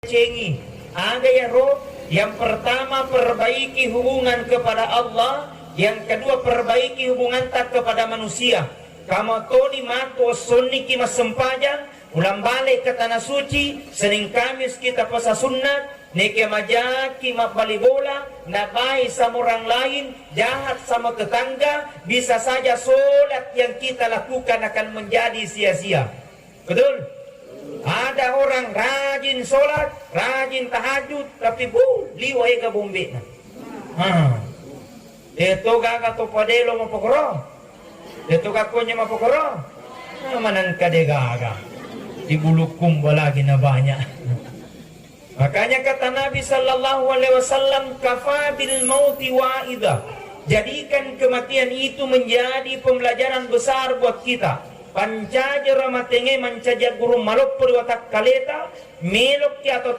cengi. Ada ya roh. Yang pertama perbaiki hubungan kepada Allah, yang kedua perbaiki hubungan tak kepada manusia. Kamu toni mato sunni mas sempajang, ulang balik ke tanah suci, Senin Kamis kita puasa sunat, neke majaki mabali bola, nabai sama orang lain, jahat sama tetangga, bisa saja solat yang kita lakukan akan menjadi sia-sia. Betul? Ada orang rajin sholat, rajin tahajud, tapi liway ka bombe na. Ito gaga to padelo mapokoro. Ito kakonya mapokoro. Manan ka de gaga. Di bulukum lagi na banyak. Makanya kata Nabi sallallahu alaihi wasallam, kafa bil mauti wa'idha. Jadikan kematian itu menjadi pembelajaran besar buat kita. Pancaja ramatenge mancaja guru malok perwatak kaleta melok ki atau